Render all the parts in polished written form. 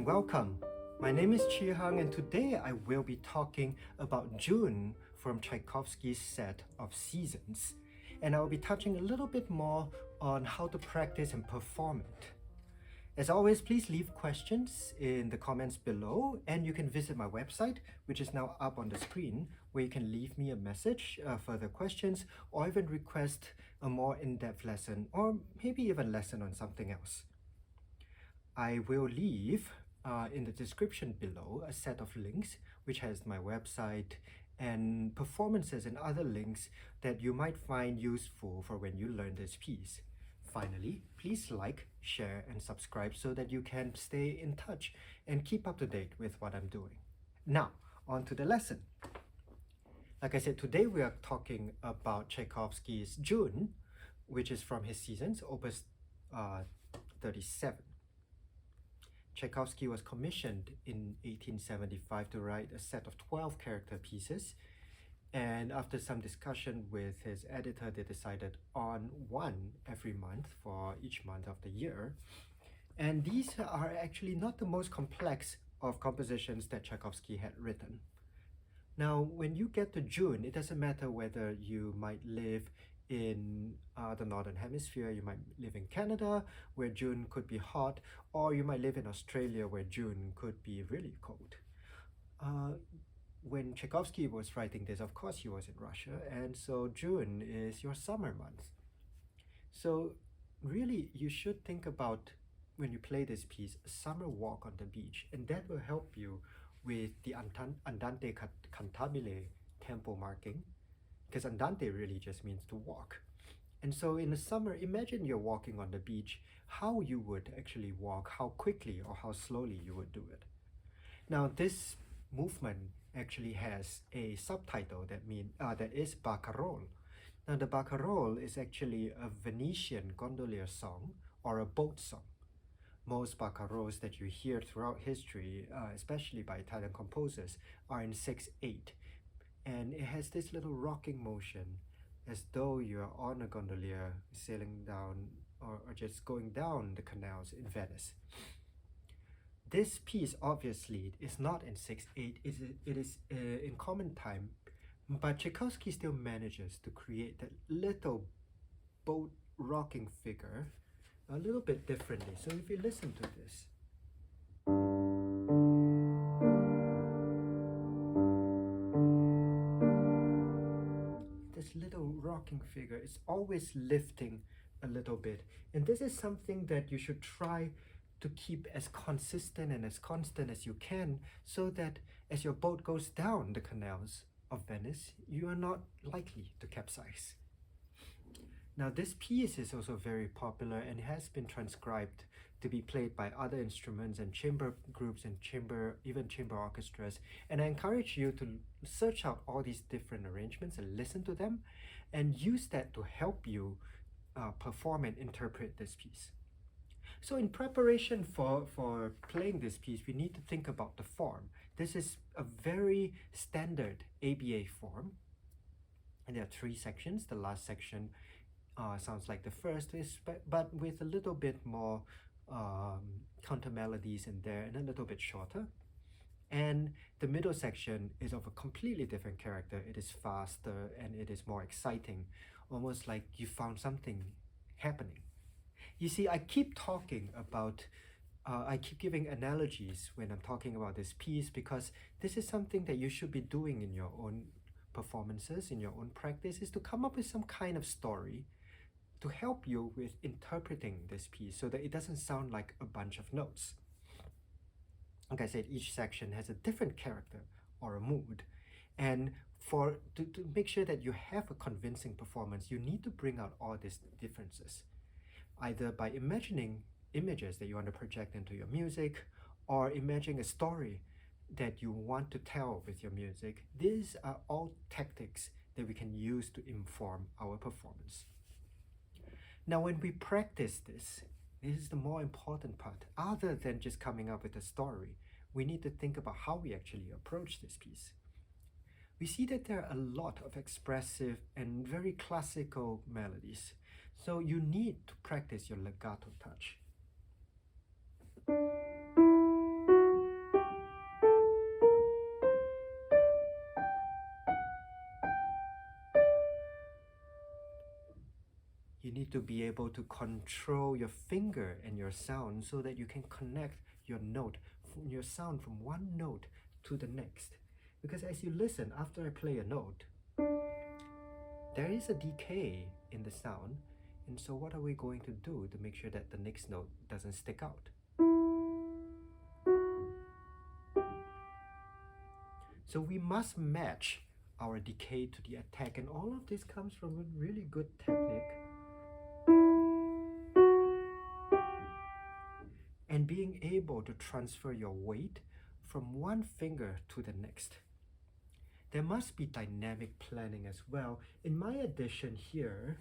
and welcome. My name is Chee-Hang and today I will be talking about June from Tchaikovsky's set of seasons, and I will be touching a little bit more on how to practice and perform it. As always, please leave questions in the comments below, and you can visit my website, which is now up on the screen, where you can leave me a message, further questions, or even request a more in-depth lesson, or maybe even lesson on something else. I will leave in the description below a set of links which has my website and performances and other links that you might find useful for when you learn this piece. Finally, please like, share, and subscribe so that you can stay in touch and keep up to date with what I'm doing. Now, on to the lesson. Like I said, today we are talking about Tchaikovsky's June, which is from his Seasons, Opus 37. Tchaikovsky was commissioned in 1875 to write a set of 12 character pieces, and after some discussion with his editor, they decided on one every month for each month of the year. And these are actually not the most complex of compositions that Tchaikovsky had written. Now, when you get to June, it doesn't matter whether you might live in the Northern Hemisphere, you might live in Canada, where June could be hot, or you might live in Australia, where June could be really cold. When Tchaikovsky was writing this, of course he was in Russia, and so June is your summer month. So really, you should think about, when you play this piece, a summer walk on the beach, and that will help you with the andante cantabile tempo marking, because andante really just means to walk. And so in the summer, imagine you're walking on the beach, how you would actually walk, how quickly or how slowly you would do it. Now, this movement actually has a subtitle that is Barcarolle. Now, the Barcarolle is actually a Venetian gondolier song or a boat song. Most barcarolles that you hear throughout history, especially by Italian composers, are in 6/8. And it has this little rocking motion as though you're on a gondolier sailing down or just going down the canals in Venice. This piece obviously is not in 6/8, it is in common time, but Tchaikovsky still manages to create that little boat rocking figure a little bit differently. So if you listen to this, little rocking figure is always lifting a little bit, and this is something that you should try to keep as consistent and as constant as you can, so that as your boat goes down the canals of Venice, you are not likely to capsize. Now, this piece is also very popular and has been transcribed to be played by other instruments and chamber groups and even chamber orchestras. And I encourage you to search out all these different arrangements and listen to them and use that to help you perform and interpret this piece. So in preparation for playing this piece, we need to think about the form. This is a very standard ABA form, and there are 3 sections. The last section sounds like the first, but with a little bit more counter melodies in there and a little bit shorter. And the middle section is of a completely different character. It is faster and it is more exciting, almost like you found something happening. You see, I keep talking about, I keep giving analogies when I'm talking about this piece, because this is something that you should be doing in your own performances, in your own practice, is to come up with some kind of story to help you with interpreting this piece so that it doesn't sound like a bunch of notes. Like I said, each section has a different character or a mood, and to make sure that you have a convincing performance, you need to bring out all these differences, either by imagining images that you want to project into your music, or imagining a story that you want to tell with your music. These are all tactics that we can use to inform our performance. Now, when we practice this is the more important part. Other than just coming up with a story, we need to think about how we actually approach this piece. We see that there are a lot of expressive and very classical melodies, so you need to practice your legato touch. to be able to control your finger and your sound so that you can connect your note, your sound from one note to the next. Because as you listen, after I play a note, there is a decay in the sound. And so what are we going to do to make sure that the next note doesn't stick out? So we must match our decay to the attack, and all of this comes from a really good technique and being able to transfer your weight from one finger to the next. There must be dynamic planning as well. In my edition here,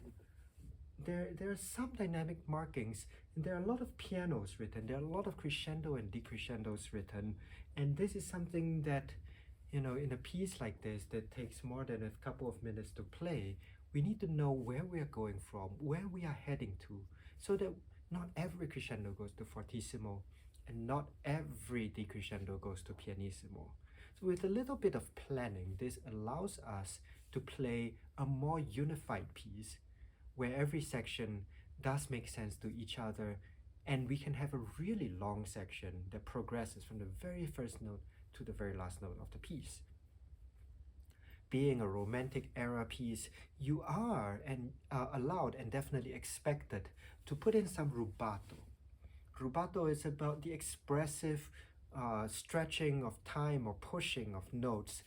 there are some dynamic markings, and there are a lot of pianos written, there are a lot of crescendo and decrescendos written, and this is something that, you know, in a piece like this that takes more than a couple of minutes to play, we need to know where we are going from, where we are heading to, so that not every crescendo goes to fortissimo and not every decrescendo goes to pianissimo. So with a little bit of planning, this allows us to play a more unified piece where every section does make sense to each other, and we can have a really long section that progresses from the very first note to the very last note of the piece. Being a romantic era piece, you are allowed and definitely expected to put in some rubato. Rubato is about the expressive stretching of time or pushing of notes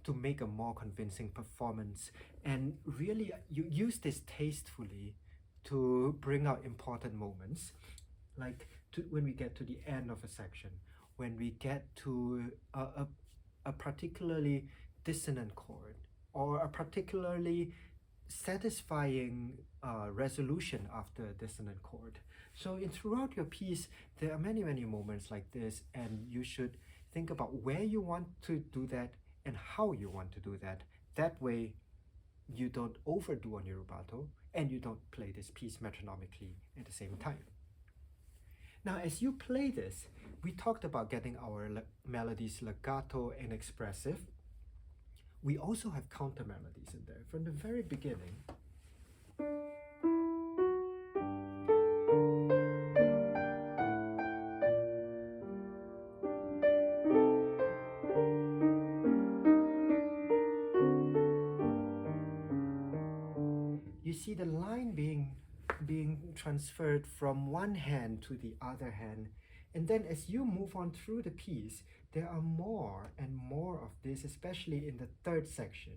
to make a more convincing performance. And really, you use this tastefully to bring out important moments, like when we get to the end of a section, when we get to a particularly dissonant chord or a particularly satisfying resolution after a dissonant chord. So throughout your piece, there are many moments like this, and you should think about where you want to do that and how you want to do that. That way, you don't overdo on your rubato, and you don't play this piece metronomically at the same time. Now, as you play this, we talked about getting our melodies legato and expressive. We also have counter melodies in there. From the very beginning, you see the line being transferred from one hand to the other hand, and then as you move on through the piece, there are more and more of this, especially in the third section,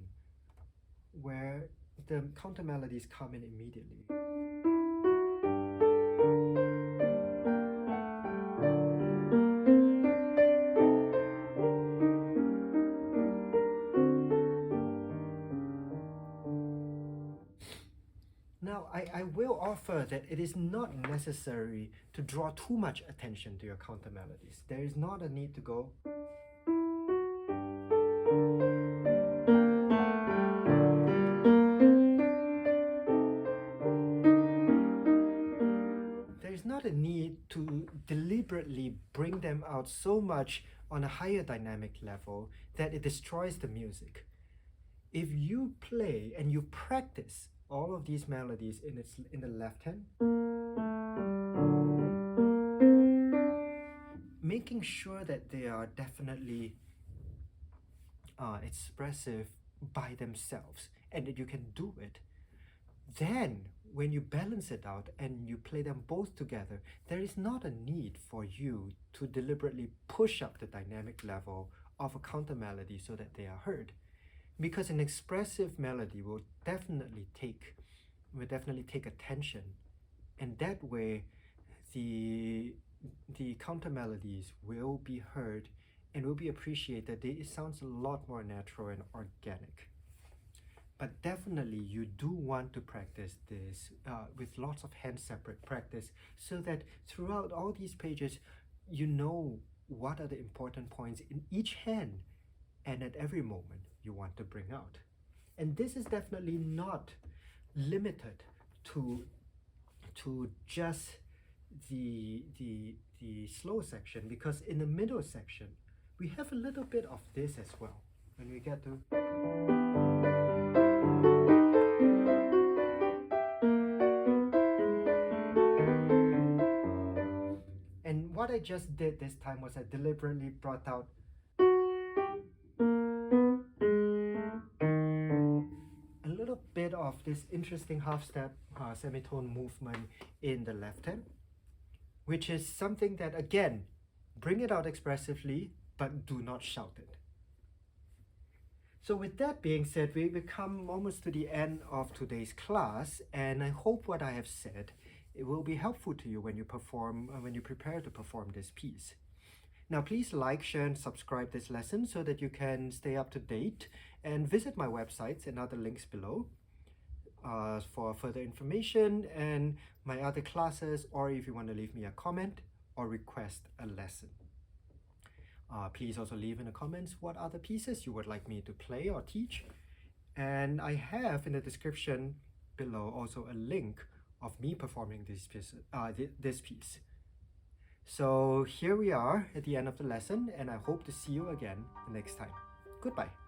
where the counter melodies come in immediately. Now, I will offer that it is not necessary to draw too much attention to your counter melodies. There is not a need to go. There is not a need to deliberately bring them out so much on a higher dynamic level that it destroys the music. If you play and you practice all of these melodies in the left hand, making sure that they are definitely expressive by themselves and that you can do it, then when you balance it out and you play them both together, there is not a need for you to deliberately push up the dynamic level of a counter melody so that they are heard. Because an expressive melody will definitely take attention, and that way the counter melodies will be heard and will be appreciated. It sounds a lot more natural and organic. But definitely you do want to practice this with lots of hand-separate practice, so that throughout all these pages you know what are the important points in each hand and at every moment you want to bring out. And this is definitely not limited to just the slow section, because in the middle section we have a little bit of this as well. When we get to I just did this time was I deliberately brought out a little bit of this interesting half-step semitone movement in the left hand, which is something that, again, bring it out expressively, but do not shout it. So with that being said, we come almost to the end of today's class, and I hope what I have said it will be helpful to you when you perform, when you prepare to perform this piece. Now please like, share, and subscribe this lesson so that you can stay up to date, and visit my websites and other links below for further information and my other classes, or if you want to leave me a comment or request a lesson. Please also leave in the comments what other pieces you would like me to play or teach. And I have in the description below also a link of me performing this piece. So here we are at the end of the lesson, and I hope to see you again the next time. Goodbye.